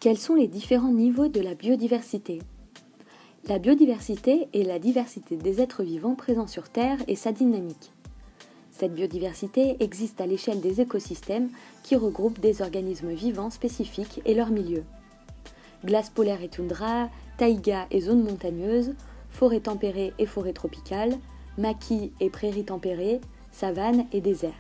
Quels sont les différents niveaux de la biodiversité ? La biodiversité est la diversité des êtres vivants présents sur Terre et sa dynamique. Cette biodiversité existe à l'échelle des écosystèmes qui regroupent des organismes vivants spécifiques et leur milieu. Glace polaire et toundra, taïga et zones montagneuses, forêts tempérées et forêts tropicales, maquis et prairies tempérées, savanes et déserts.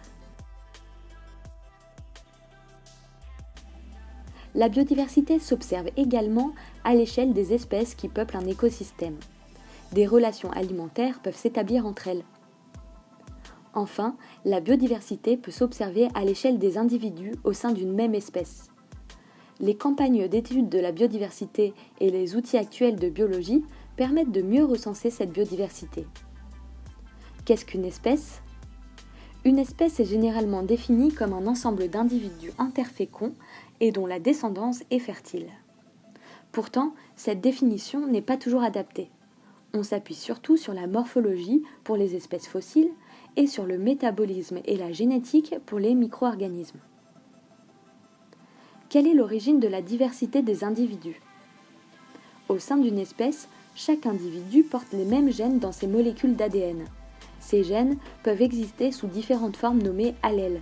La biodiversité s'observe également à l'échelle des espèces qui peuplent un écosystème. Des relations alimentaires peuvent s'établir entre elles. Enfin, la biodiversité peut s'observer à l'échelle des individus au sein d'une même espèce. Les campagnes d'études de la biodiversité et les outils actuels de biologie permettent de mieux recenser cette biodiversité. Qu'est-ce qu'une espèce ? Une espèce est généralement définie comme un ensemble d'individus interféconds et dont la descendance est fertile. Pourtant, cette définition n'est pas toujours adaptée. On s'appuie surtout sur la morphologie pour les espèces fossiles et sur le métabolisme et la génétique pour les micro-organismes. Quelle est l'origine de la diversité des individus ? Au sein d'une espèce, chaque individu porte les mêmes gènes dans ses molécules d'ADN. Ces gènes peuvent exister sous différentes formes nommées allèles.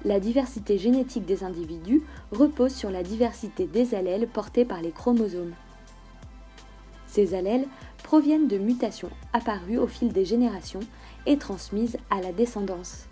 La diversité génétique des individus repose sur la diversité des allèles portés par les chromosomes. Ces allèles proviennent de mutations apparues au fil des générations et transmises à la descendance.